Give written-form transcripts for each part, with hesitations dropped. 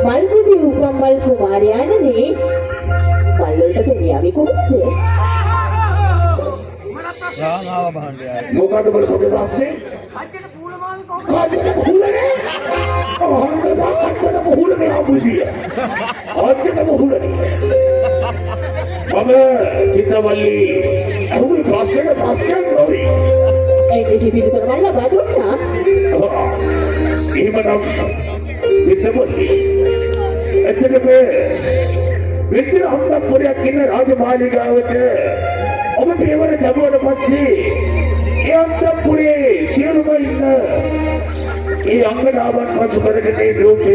මල්කුටි උපම්මල් කුමාරයාණනි මල්වලට පෙරියාවි කොහොමද? මොකද බලතෝගේ ප්‍රශ්නේ? කච්චට පූලමාවි කොහොමද? කච්චට පූලනේ? කච්චට පූලනේ ආපුදී. කච්චට පූලනේ. මම චිත්‍රවල්ලි අහුවේ ප්‍රශ්න නොවි. ඒක පිළිතුර මම ලබා දුන්නා. එහෙමනම් චිත්‍රවල්ලි එතකොට විතර අම්බපුරයක් ඉන්න රාජමාලිගාවට ඔබ පියවර ලැබුවට පස්සේ ඒ අම්බපුරේ සියලුම ඉන්න ඒ අංගනාවන් පසු කරගෙන ඒ රූපය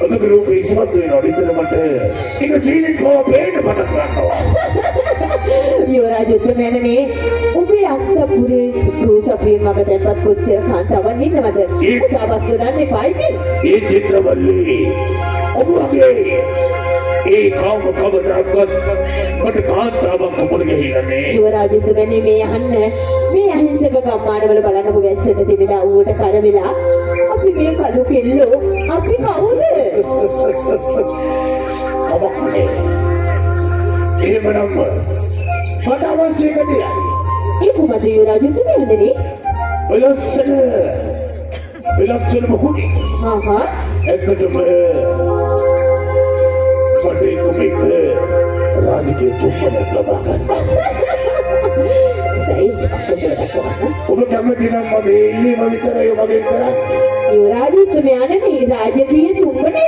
ඔබගේ රූපය ඉස්මතු වෙනවා. විතර මට ඒක සීනිකව පේන්න පටන් ගන්නවා. යුවරාජුතුමනනේ ඔබේ අම්බපුරේ රූපයෙන් මග දැම්පත් කොච්චර කාන්තාවන් ඉන්නවද? සාබස් දුන්නන්නේ පායිද? ඒ චිත්‍රවල්ලි ඔබ වගේ ඒ කවම කවදාකවත් මට කාන්තාවක් කොමුණ ගිහිල්ලානේ. යුවරාජුතුමනි මේ අහන්න මේ අහිංසක ගම්මානවල බලන්නකො වැස්සට දෙමිලා ඌට කර වෙලා අපි මේ කළු කෙල්ලෝ අපි කවුද? කමක්නේ. එහෙමනම් මට අවශ්‍ය එක දෙයක්. ඒ කුමද යුවරාජුතුමනි? විලස්සන මොකුටි. එක්කටම මට කොමික රාජකීය තුප්පලක් ලබා ගන්න. ඔබ කැමති නම් මම ඉල්ලීම විතරයි ඔබගෙන් කරන්නේ. යුවරාජුතුමනි රාජකීය තුම්බණය.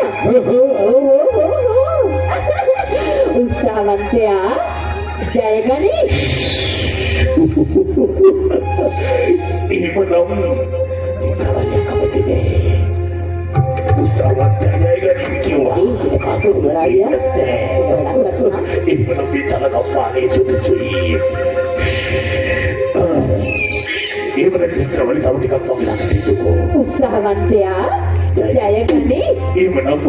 උත්සාහවන්තයා ජයගනි. එහෙමනම් ඉතාලිය කමතිනේ. උත්සාහවන්තයා ජයගනි කිව්වා. එහෙමනම් විතර ගම්මානේ සුදුසුයි. එහෙමනම් චිත්‍රවලි තව ටිකක් මොකක්ද හිතුකෝ. උත්සාහවන්තයා ජයගනි. එහෙමනම්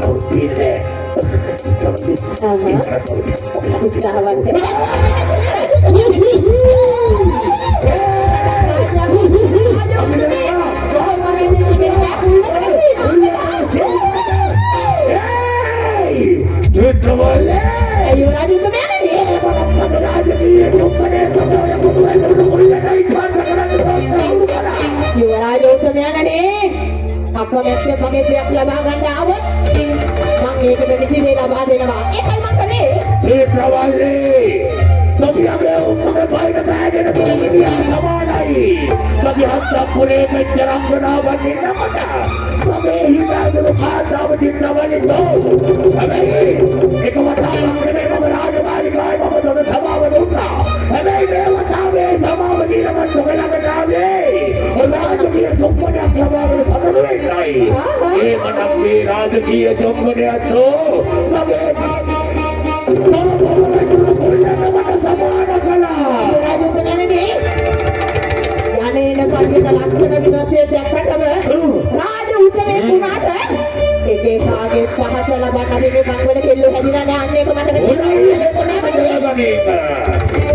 කවුරුනේ යුවරාජෝත්තමයන්ගේ අකමැත්තෙන් මගේ දෙයක් ලබා ගන්න ආවොත් මම ඒකට නිසිදේ ලබා දෙනවා. ඒකයි මම කලේ. ඒ ප්‍රවල්ලේ තොපියගේ උම්මගේ බයිට බෑගෙන තොරමිනිය සමානයි. මගේ අත්පුරේ මෙච්චර අංගනාවක් ඉන්නකොට මගේ හිතාගෙන කාන්තාව දින්නවලිතෝ. හැබැයි එක වතාවක් නෙමෙයි මම රාජමාලිගාවේ මම තොර සමාව දුන්නා. හැබැයි මේ වතාවේ සමාව දීලා මම තොගලකට ආවේ. රාජකීය තුම්පණයක් ලබාගෙන සතුටු වෙන්නයි. ඒ මනම් මේ රාජකීය තුම්පණයත්ෝ මගේ යන්නේන පරියට ලක්ෂණ විනාශය දැක්කටම රාජ උත්තමයෙක් වුණාට එකේ කාගේ පහස ලබන්න අපි මේ බංවල කෙල්ලෝ හැදිලා නැහැ. අන්න ඒක මතක තියාගන්න.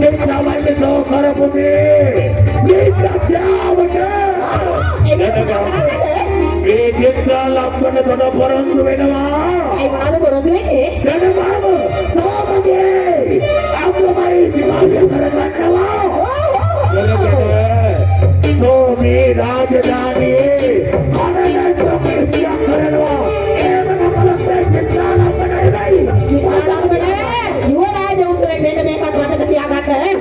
දෙන්නවල්ලේ තෝ කරපුනේ මේ දත්‍යාවට මේ දෙත්තා ලබන තොන පොරොන්දු වෙනවා. ඒ මොනවාද පොරොන්දු වෙන්නේ? දැනගම තෝමගේ අප්‍රමයි ජීවිතය කරගන්නවා. තෝ මේ රාජධානියේ කනලට ප්‍රශ්න කරනවා. ඒව නමලත් දෙත්තා ලබන ඉරයි. යුවරාජ උතුමෙන් මෙන්න මේකත් මතක තියාගන්න.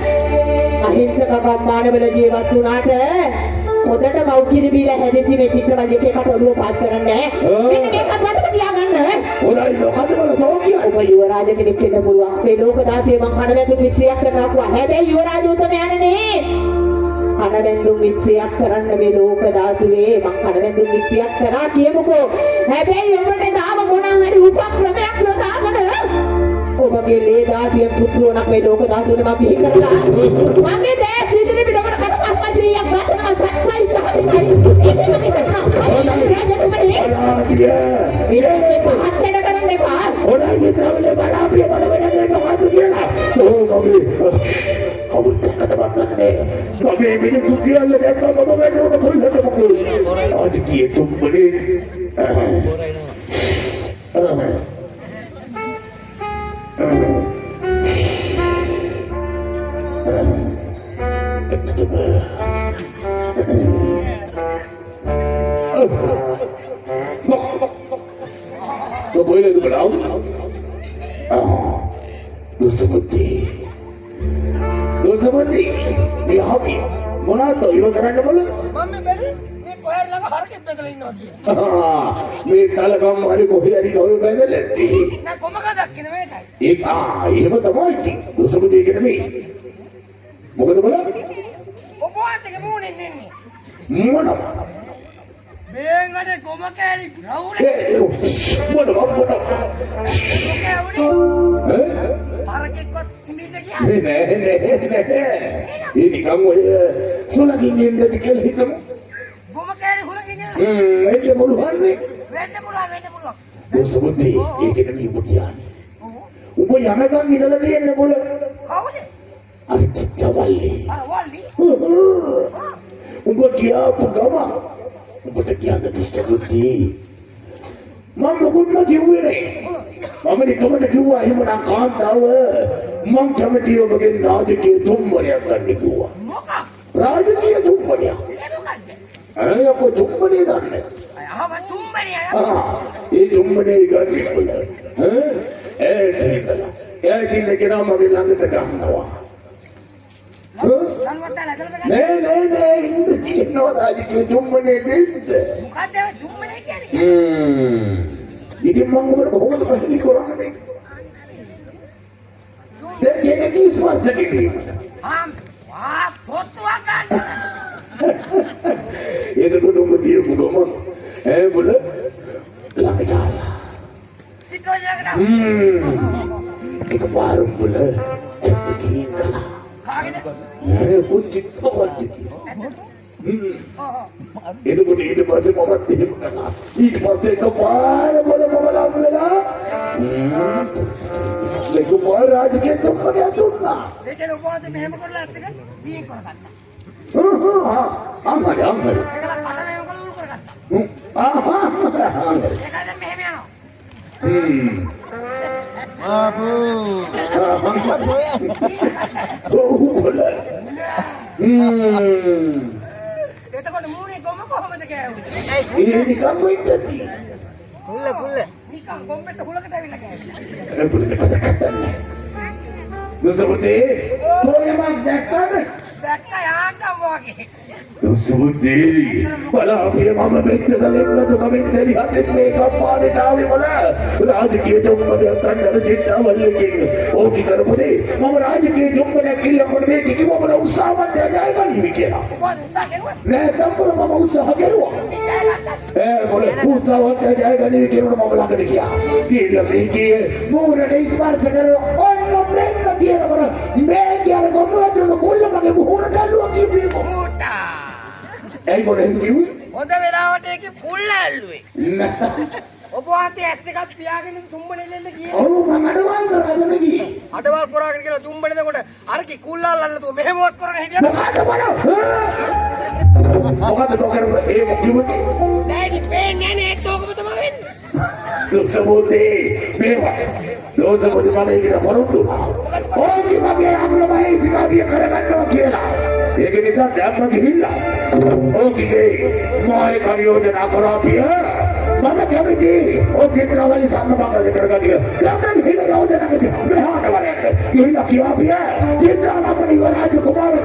අහිංසක ගම්මානවල ජීවත් වුණාට හොදට මව්කිරි බීලා හැදෙති මේ චිත්‍රවලිය එකකට ඔළුව පාත් කරන්නේ. මෙන්න මේකත් මතක තියාගන්න. හොරයි මොකද බල තෝ කියන්නේ. ඔබ යුවරාජ කෙනෙක් වෙන්න පුළුවන්. මේ ලෝක දාතිය මං කණවැදුම් විශ්ලේෂණයක් කරනවා. හැබැයි යුවරාජ උතුමයාණනේ කණවැදුම් විශ්ලේෂණයක් කරන්න මේ ලෝක ධාතුවේ මං කණවැදුම් විශ්ලේෂණයක් කරා කියමුකෝ. හැබැයි ඔබට තාම මොනවා හරි උපක්‍රමයක් යොදාගෙන ඔබගේ ලේ ධාතිය පුත්‍රෝණක් මේ ලෝක ධාතුවේ මම බිහි කරලා මගේ දැස් ඉදිරි පිටකට කටපස්පසියක් ගන්නවා සත්‍යයි සහතිකයි. ඒක මගේ සත්‍යයි. රාජකුමාරී විශ්ලේෂණය පහත් කරන්න එපා. හොරයි ත්‍රාවලේ බලාපිය බල වෙන දෙයක් මොකද්ද කියලා. මගේ කවුරුත් කඩවන්නේ. මගේ මිනිස්සු කියලා දැක්කම මම වැඩේට පොල්ලට මොකද? රාජකීය තුම්බනේ तो बोले तो बनाओ दोस्तों यहाँ की मोना तो इवन कराने बोले मैं ताला काम हमारे कोहियारी कहो कहने लेती एक ये बता माई थी दोस्तों को देखे नहीं मुझे तो बोला Mona ini kamu ya sulagi ninda dikel hitam ini muluhan nih dosa budi ini kena ibudian ubo yana kan nidala dia ne bola arti jawali ubo dia pegama ubo dia ada dosa budi mama guna jiwa ni mama ni kamu nak jiwa ini mana kan tahu mang kamu dia bagian rajkీయ tumbani akan jiwa rajkీయ tumbani aku tumbani dah ni ini tumbani kan ni pula tidak kira mari langit tegang nawa ini rajkీయ tumbani ni ini mang berbohong tu ni korang ni dan kena kisah sedikit itu belum dia bergomong boleh lang jasa di keparum boleh estikin kalah kunci tawar itu pun itu pasti momen dia kalah itu pasti keparum boleh malam lah lagi keparum rajkీయ tumbani atunna angari ini kamu intati kata-kata ni dosa budi tu memang dekat dosa budi walau dia mama benda kalau tu kami dari hati mereka pada tahu mana rajkీయ tumbani akan dari cinta walikin oh kita budi mama rajkీయ tumbani kila pun dia kiki mama usahawan dia jaga ni mikirlah nah tampil mama usaha kerua boleh usahawan dia jaga ni mikirlah mama lakukan dia gila mikir murah ni smart kerana orang mereka dia orang mereka ada kamu ada orang kulla pakai murah dalu gitu boleh gitu හොඳ වෙලාවට ඒකේ full ඇල්ලුවේ. ඔබ වාතේ ඇත්ත එකක් පියාගෙන තුම්බනේ දෙන්න කියේ. ඔව් මම අඩවල් කරගෙන ගියේ. අඩවල් කරාගෙන කියලා තුම්බනේ දෙනකොට අරකේ කුල්ලාල්ලන්න තු මෙහෙමවත් කරගෙන හිටියා. මොකද බලන්න. මොකද තෝකරන්නේ ඒ මොකියුත්. නෑනි පේන්නේ නේ ඒකම තමයි වෙන්නේ. සුසබෝතේ මේවා. ලෝසබෝතේ මම ඒකට පොරොන්දු. ඕකේ මගේ අම්රමයි සිකාවිය කරගන්නවා කියලා. ඒක නිසා දැන් මම ගිහිල්ලා. ඕකේ මොයි කරියෝදනා කරාපිය. මම කැමති ඕකේ ත්‍රාවලි සම්මපංගල කරගන්න. දැන් මම ගිහිල්ලා යෝදනා කරේ. මෙහාට වරෙන්. ගිහිල්ලා කියාපිය. චිත්‍රාලපණි වරාජ කුමාර